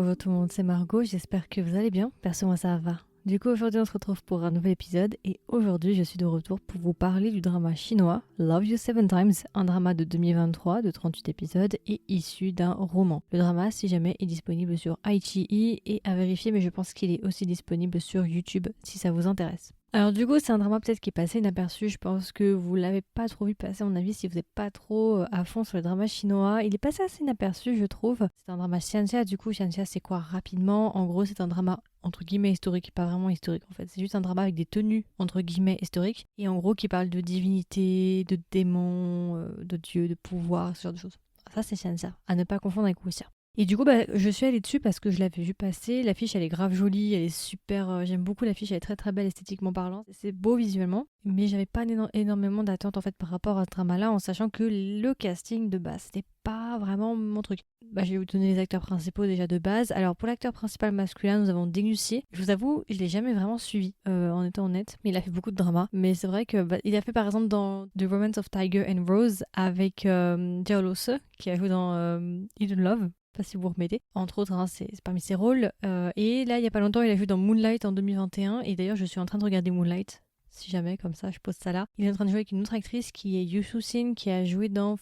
Bonjour tout le monde, c'est Margot, j'espère que vous allez bien. Perso, moi ça va. Du coup, aujourd'hui on se retrouve pour un nouvel épisode et aujourd'hui je suis de retour pour vous parler du drama chinois Love You Seven Times, un drama de 2023 de 38 épisodes et issu d'un roman. Le drama, si jamais, est disponible sur iQIYI et à vérifier, mais je pense qu'il est aussi disponible sur YouTube si ça vous intéresse. Alors du coup, c'est un drama peut-être qui est passé inaperçu, je pense que vous l'avez pas trop vu passer à mon avis si vous n'êtes pas trop à fond sur le drama chinois. Il est passé assez inaperçu je trouve. C'est un drama xianxia, du coup xianxia c'est quoi rapidement? En gros c'est un drama entre guillemets historique, pas vraiment historique en fait. C'est juste un drama avec des tenues entre guillemets historiques et en gros qui parle de divinité, de démons, de dieux, de pouvoir, ce genre de choses. Ça c'est xianxia, à ne pas confondre avec wuxia. Et du coup, je suis allée dessus parce que je l'avais vu passer. L'affiche, elle est grave jolie, elle est super. J'aime beaucoup l'affiche, elle est très très belle esthétiquement parlant. C'est beau visuellement, mais j'avais pas énormément d'attentes en fait par rapport à ce drama-là, en sachant que le casting de base, c'était pas vraiment mon truc. Je vais vous donner les acteurs principaux déjà de base. Alors pour l'acteur principal masculin, nous avons Ding Yuxi. Je vous avoue, je l'ai jamais vraiment suivi, en étant honnête. Mais il a fait beaucoup de dramas. Mais c'est vrai que il a fait par exemple dans The Romance of Tiger and Rose avec Jao Lose, qui a joué dans Hidden Love. Pas si vous vous remettez. Entre autres, hein, c'est parmi ses rôles. Et là, il y a pas longtemps, il a joué dans Moonlight en 2021. Et d'ailleurs, je suis en train de regarder Moonlight. Si jamais, comme ça, je pose ça là. Il est en train de jouer avec une autre actrice qui est Yu Su-sin, qui a joué dans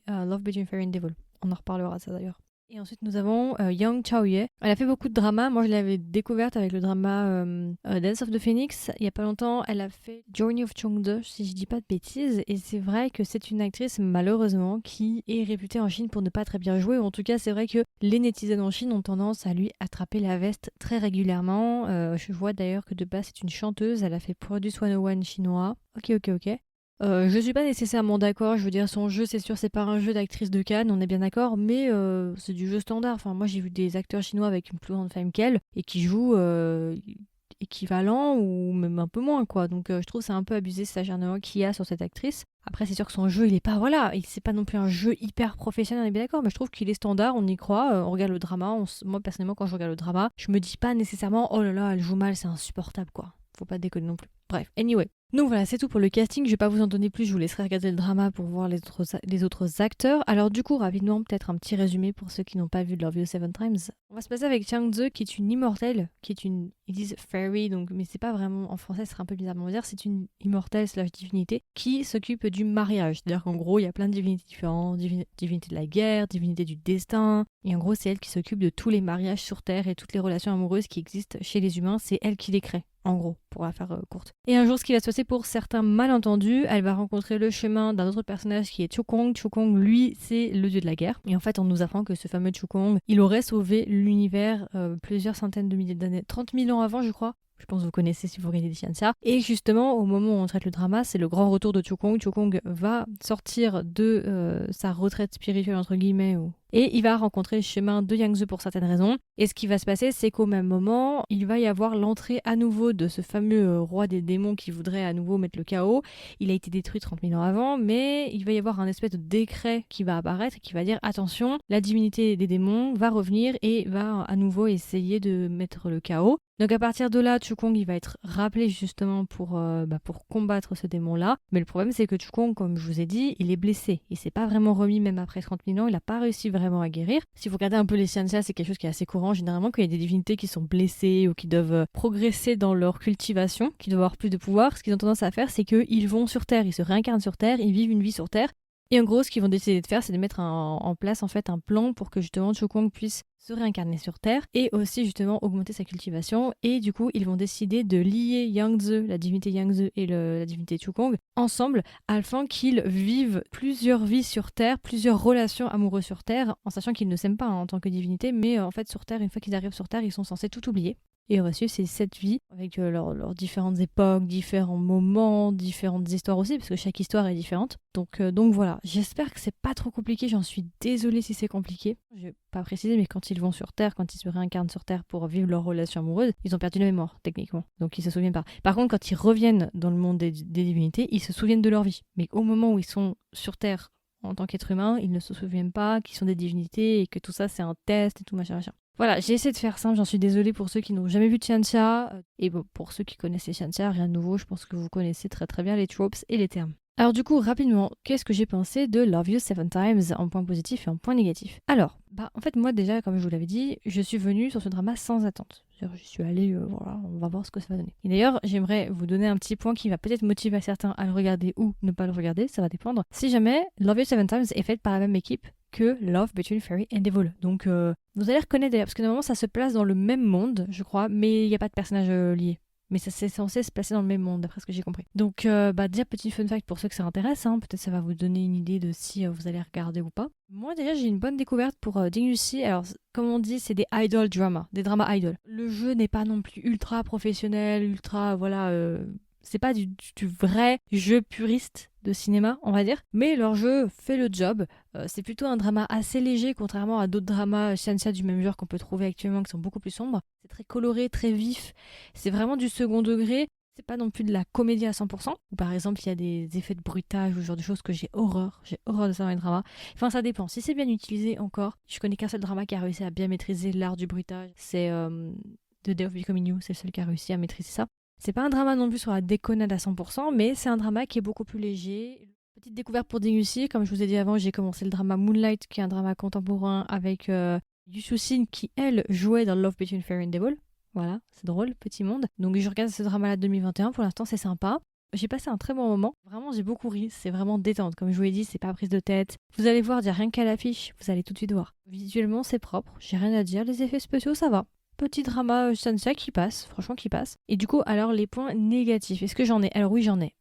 Love Between Fairy and Devil. On en reparlera de ça d'ailleurs. Et ensuite, nous avons Yang Chao-ye. Elle a fait beaucoup de dramas. Moi, je l'avais découverte avec le drama Dance of the Phoenix. Il y a pas longtemps, elle a fait Journey of Chongde, si je dis pas de bêtises. Et c'est vrai que c'est une actrice, malheureusement, qui est réputée en Chine pour ne pas très bien jouer. Ou en tout cas, c'est vrai que les netizens en Chine ont tendance à lui attraper la veste très régulièrement. Je vois d'ailleurs que de base, c'est une chanteuse. Elle a fait Produce 101 chinois. Ok. Je suis pas nécessairement d'accord, je veux dire son jeu c'est sûr c'est pas un jeu d'actrice de Cannes, on est bien d'accord, mais c'est du jeu standard. Enfin moi j'ai vu des acteurs chinois avec une plus grande fame qu'elle et qui jouent équivalent ou même un peu moins quoi. Donc je trouve c'est un peu abusé cet acharnement qu'il y a sur cette actrice. Après c'est sûr que son jeu il est pas c'est pas non plus un jeu hyper professionnel, on est bien d'accord, mais je trouve qu'il est standard, on y croit, on regarde le drama, moi personnellement quand je regarde le drama, je me dis pas nécessairement oh là là elle joue mal, c'est insupportable quoi. Faut pas déconner non plus. Bref, anyway. Donc voilà, c'est tout pour le casting. Je vais pas vous en donner plus, je vous laisserai regarder le drama pour voir les autres acteurs. Alors du coup, rapidement, peut-être un petit résumé pour ceux qui n'ont pas vu Love You Seven Times. On va se passer avec Chang Tze, qui est une immortelle, ils disent fairy, donc, mais c'est pas vraiment, en français, ce serait un peu bizarre de dire, c'est une immortelle slash divinité qui s'occupe du mariage. C'est-à-dire qu'en gros, il y a plein de divinités différentes, divinité de la guerre, divinité du destin, et en gros, c'est elle qui s'occupe de tous les mariages sur Terre et toutes les relations amoureuses qui existent chez les humains, c'est elle qui les crée. En gros, pour la faire courte. Et un jour, ce qui va se passer pour certains malentendus, elle va rencontrer le chemin d'un autre personnage qui est Chukong. Chukong, lui, c'est le dieu de la guerre. Et en fait, on nous apprend que ce fameux Chukong, il aurait sauvé l'univers plusieurs centaines de milliers d'années, 30 000 ans avant, je crois. Je pense que vous connaissez si vous regardez des Xianxia. Et justement, au moment où on traite le drama, c'est le grand retour de Chukong. Chukong va sortir de sa retraite spirituelle, entre guillemets, et il va rencontrer le chemin de Yangtze pour certaines raisons. Et ce qui va se passer, c'est qu'au même moment, il va y avoir l'entrée à nouveau de ce fameux roi des démons qui voudrait à nouveau mettre le chaos. Il a été détruit 30 000 ans avant, mais il va y avoir un espèce de décret qui va apparaître et qui va dire attention, la divinité des démons va revenir et va à nouveau essayer de mettre le chaos. Donc à partir de là, Chukong il va être rappelé justement pour combattre ce démon-là. Mais le problème c'est que Chukong, comme je vous ai dit, il est blessé. Il s'est pas vraiment remis même après 30 000 ans, il n'a pas réussi vraiment à guérir. Si vous regardez un peu les Xianxia, c'est quelque chose qui est assez courant généralement quand il y a des divinités qui sont blessées ou qui doivent progresser dans leur cultivation, qui doivent avoir plus de pouvoir. Ce qu'ils ont tendance à faire, c'est qu'ils vont sur Terre, ils se réincarnent sur Terre, ils vivent une vie sur Terre. Et en gros, ce qu'ils vont décider de faire, c'est de mettre en place en fait un plan pour que justement Chukong puisse se réincarner sur Terre et aussi justement augmenter sa cultivation. Et du coup, ils vont décider de lier Yangtze, la divinité Yangtze et la divinité Chukong ensemble afin qu'ils vivent plusieurs vies sur Terre, plusieurs relations amoureuses sur Terre, en sachant qu'ils ne s'aiment pas en tant que divinité, mais en fait sur Terre, une fois qu'ils arrivent sur Terre, ils sont censés tout oublier. Et on va suivre ces 7 vies avec leurs différentes époques, différents moments, différentes histoires aussi, parce que chaque histoire est différente. Donc voilà, j'espère que c'est pas trop compliqué, j'en suis désolée si c'est compliqué. Je vais pas préciser, mais quand ils vont sur Terre, quand ils se réincarnent sur Terre pour vivre leur relation amoureuse, ils ont perdu la mémoire, techniquement. Donc ils se souviennent pas. Par contre, quand ils reviennent dans le monde des divinités, ils se souviennent de leur vie. Mais au moment où ils sont sur Terre, en tant qu'être humain, ils ne se souviennent pas qu'ils sont des divinités et que tout ça c'est un test et tout machin. Voilà, j'ai essayé de faire simple, j'en suis désolée pour ceux qui n'ont jamais vu de Xianxia. Et bon, pour ceux qui connaissent les Xianxia, rien de nouveau, je pense que vous connaissez très très bien les tropes et les termes. Alors du coup, rapidement, qu'est-ce que j'ai pensé de Love You Seven Times en point positif et en point négatif? Alors, en fait, moi déjà, comme je vous l'avais dit, je suis venue sur ce drama sans attente. C'est-à-dire, je suis allée, voilà, on va voir ce que ça va donner. Et d'ailleurs, j'aimerais vous donner un petit point qui va peut-être motiver certains à le regarder ou ne pas le regarder, ça va dépendre. Si jamais Love You Seven Times est faite par la même équipe que Love Between Fairy and Devil. Donc, vous allez reconnaître d'ailleurs, parce que normalement, ça se place dans le même monde, je crois, mais il n'y a pas de personnage lié. Mais ça c'est censé se placer dans le même monde, d'après ce que j'ai compris. Donc, déjà, petit fun fact pour ceux que ça intéresse, hein, peut-être ça va vous donner une idée de si vous allez regarder ou pas. Moi, déjà, j'ai une bonne découverte pour Ding Yuxi. Alors, comme on dit, c'est des idol dramas, des dramas idol. Le jeu n'est pas non plus ultra professionnel, ultra, voilà, c'est pas du vrai jeu puriste de cinéma, on va dire. Mais leur jeu fait le job. C'est plutôt un drama assez léger, contrairement à d'autres dramas shanxia du même genre qu'on peut trouver actuellement, qui sont beaucoup plus sombres. C'est très coloré, très vif. C'est vraiment du second degré. C'est pas non plus de la comédie à 100%. Ou par exemple, il y a des effets de bruitage ou ce genre de choses que j'ai horreur. J'ai horreur de ça dans les dramas. Enfin, ça dépend. Si c'est bien utilisé encore, je connais qu'un seul drama qui a réussi à bien maîtriser l'art du bruitage. C'est The Day of Becoming You. C'est le seul qui a réussi à maîtriser ça. C'est pas un drama non plus sur la déconnade à 100%, mais c'est un drama qui est beaucoup plus léger. Petite découverte pour Ding Yuxi, comme je vous ai dit avant, j'ai commencé le drama Moonlight, qui est un drama contemporain avec Yu Soo-sin, qui elle jouait dans Love Between Fairy and Devil. Voilà, c'est drôle, petit monde. Donc je regarde ce drama-là de 2021, pour l'instant c'est sympa. J'ai passé un très bon moment. Vraiment, j'ai beaucoup ri. C'est vraiment détente. Comme je vous l'ai dit, c'est pas prise de tête. Vous allez voir, il n'y a rien qu'à l'affiche. Vous allez tout de suite voir. Visuellement, c'est propre. J'ai rien à dire. Les effets spéciaux, ça va. Petit drama shanxia qui passe, franchement qui passe. Et du coup, alors les points négatifs, est-ce que j'en ai? Alors oui, j'en ai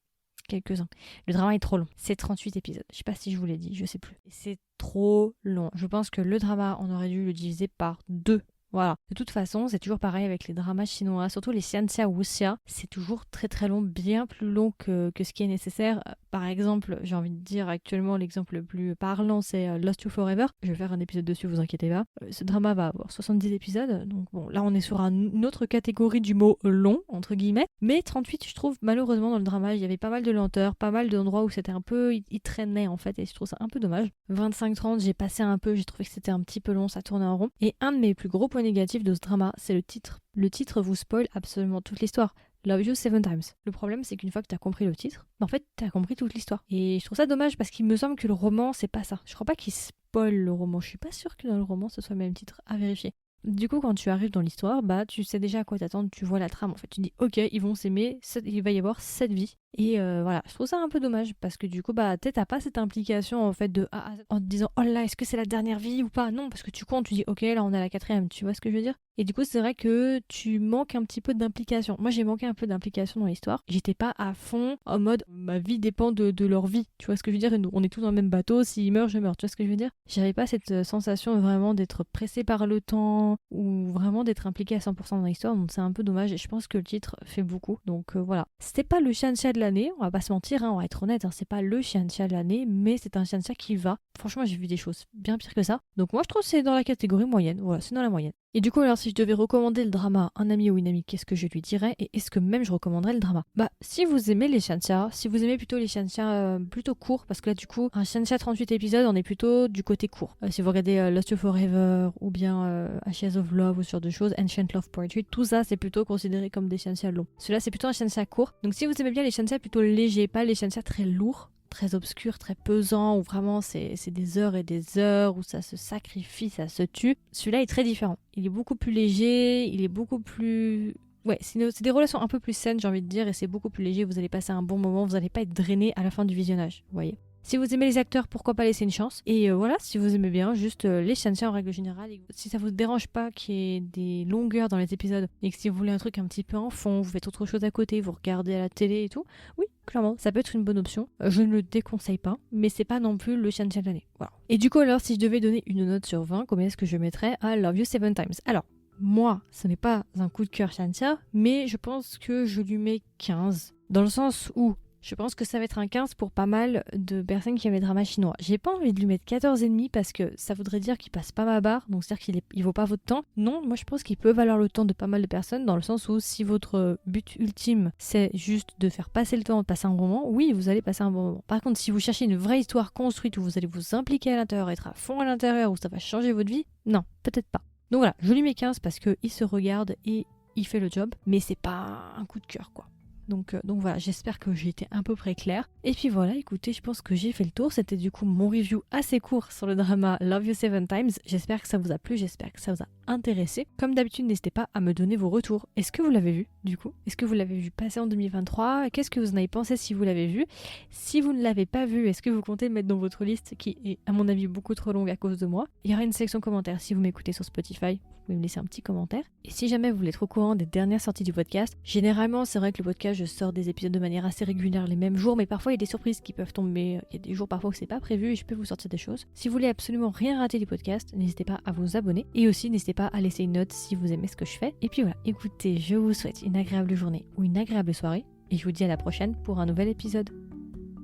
quelques-uns. Le drama est trop long. C'est 38 épisodes. Je sais pas si je vous l'ai dit, je sais plus. C'est trop long. Je pense que le drama, on aurait dû le diviser par 2. Voilà. De toute façon, c'est toujours pareil avec les dramas chinois, surtout les xianxia ou wuxia. C'est toujours très très long, bien plus long que ce qui est nécessaire. Par exemple, j'ai envie de dire actuellement l'exemple le plus parlant, c'est Lost You Forever. Je vais faire un épisode dessus, vous inquiétez pas. Ce drama va avoir 70 épisodes, donc bon, là on est sur une autre catégorie du mot long, entre guillemets. Mais 38, je trouve, malheureusement, dans le drama, il y avait pas mal de lenteur, pas mal d'endroits où c'était un peu... Il traînait en fait, et je trouve ça un peu dommage. 25-30, j'ai passé un peu, j'ai trouvé que c'était un petit peu long, ça tournait en rond. Et un de mes plus gros points négatifs de ce drama, c'est le titre. Le titre vous spoil absolument toute l'histoire. Love You Seven Times. Le problème, c'est qu'une fois que t'as compris le titre, en fait, t'as compris toute l'histoire. Et je trouve ça dommage parce qu'il me semble que le roman, c'est pas ça. Je crois pas qu'il spoil le roman. Je suis pas sûre que dans le roman, ce soit le même titre. À vérifier. Du coup, quand tu arrives dans l'histoire, tu sais déjà à quoi t'attendre, tu vois la trame en fait. Tu dis, ok, ils vont s'aimer, il va y avoir cette vie. Et voilà, je trouve ça un peu dommage parce que du coup, t'as pas cette implication en fait de A à Z, en te disant, oh là, est-ce que c'est la dernière vie ou pas? Non, parce que tu comptes, tu dis, ok, là on est à la 4e, tu vois ce que je veux dire? Et du coup, c'est vrai que tu manques un petit peu d'implication. Moi, j'ai manqué un peu d'implication dans l'histoire. J'étais pas à fond en mode ma vie dépend de leur vie. Tu vois ce que je veux dire? On est tous dans le même bateau. S'ils meurent, je meurs. Tu vois ce que je veux dire? J'avais pas cette sensation vraiment d'être pressé par le temps ou vraiment d'être impliqué à 100% dans l'histoire. Donc, c'est un peu dommage. Et je pense que le titre fait beaucoup. Donc, voilà. C'était pas le shanxia de l'année. On va pas se mentir, hein, on va être honnête. Hein, c'est pas le shanxia de l'année, mais c'est un shanxia qui va. Franchement, j'ai vu des choses bien pires que ça. Donc, moi, je trouve que c'est dans la catégorie moyenne. Voilà, c'est dans la moyenne. Et du coup, alors si je devais recommander le drama à un ami ou une amie, qu'est-ce que je lui dirais? Et est-ce que même je recommanderais le drama? Si vous aimez les shanxia, si vous aimez plutôt les shanxia plutôt courts, parce que là du coup, un shanxia 38 épisodes, on est plutôt du côté court. Si vous regardez Lost You Forever, ou bien Ashes of Love, ou ce genre de choses, Ancient Love Poetry, tout ça c'est plutôt considéré comme des shanxia longs. Celui-là c'est plutôt un shanxia court. Donc si vous aimez bien les shanxia plutôt légers, pas les shanxia très lourds, très obscur, très pesant, où vraiment c'est des heures et des heures, où ça se sacrifie, ça se tue. Celui-là est très différent. Il est beaucoup plus léger, il est beaucoup plus... Ouais, c'est des relations un peu plus saines, j'ai envie de dire, et c'est beaucoup plus léger, vous allez passer un bon moment, vous n'allez pas être drainé à la fin du visionnage, vous voyez. Si vous aimez les acteurs, pourquoi pas laisser une chance. Et voilà, si vous aimez bien, juste les shanxia en règle générale. Et si ça vous dérange pas qu'il y ait des longueurs dans les épisodes, et que si vous voulez un truc un petit peu en fond, vous faites autre chose à côté, vous regardez à la télé et tout, oui, clairement, ça peut être une bonne option. Je ne le déconseille pas, mais c'est pas non plus le shanxia de l'année. Voilà. Et du coup, alors, si je devais donner une note sur 20, combien est-ce que je mettrais à Love You Seven Times? Alors, moi, ce n'est pas un coup de cœur shanxia, mais je pense que je lui mets 15. Dans le sens où je pense que ça va être un 15 pour pas mal de personnes qui aiment les dramas chinois. J'ai pas envie de lui mettre 14,5 parce que ça voudrait dire qu'il passe pas ma barre, donc c'est-à-dire qu'il vaut pas votre temps. Non, moi je pense qu'il peut valoir le temps de pas mal de personnes, dans le sens où si votre but ultime c'est juste de faire passer le temps, de passer un bon moment, oui, vous allez passer un bon moment. Par contre, si vous cherchez une vraie histoire construite où vous allez vous impliquer à l'intérieur, être à fond à l'intérieur, où ça va changer votre vie, non, peut-être pas. Donc voilà, je lui mets 15 parce qu'il se regarde et il fait le job, mais c'est pas un coup de cœur quoi. Donc voilà, j'espère que j'ai été à peu près claire. Et puis voilà, écoutez, je pense que j'ai fait le tour. C'était du coup mon review assez court sur le drama Love You 7 Times. J'espère que ça vous a plu, j'espère que ça vous a intéressé. Comme d'habitude, n'hésitez pas à me donner vos retours. Est-ce que vous l'avez vu du coup? Est-ce que vous l'avez vu passer en 2023? Qu'est-ce que vous en avez pensé si vous l'avez vu? Si vous ne l'avez pas vu, est-ce que vous comptez le mettre dans votre liste qui est à mon avis beaucoup trop longue à cause de moi? Il y aura une section commentaires si vous m'écoutez sur Spotify. Vous pouvez me laisser un petit commentaire. Et si jamais vous voulez être au courant des dernières sorties du podcast, généralement c'est vrai que le podcast je sors des épisodes de manière assez régulière les mêmes jours, mais parfois il y a des surprises qui peuvent tomber. Il y a des jours parfois où c'est pas prévu et je peux vous sortir des choses. Si vous voulez absolument rien rater du podcast, n'hésitez pas à vous abonner et aussi n'hésitez pas à laisser une note si vous aimez ce que je fais. Et puis voilà, écoutez, je vous souhaite une agréable journée ou une agréable soirée et je vous dis à la prochaine pour un nouvel épisode.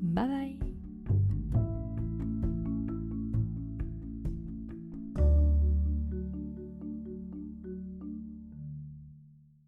Bye bye.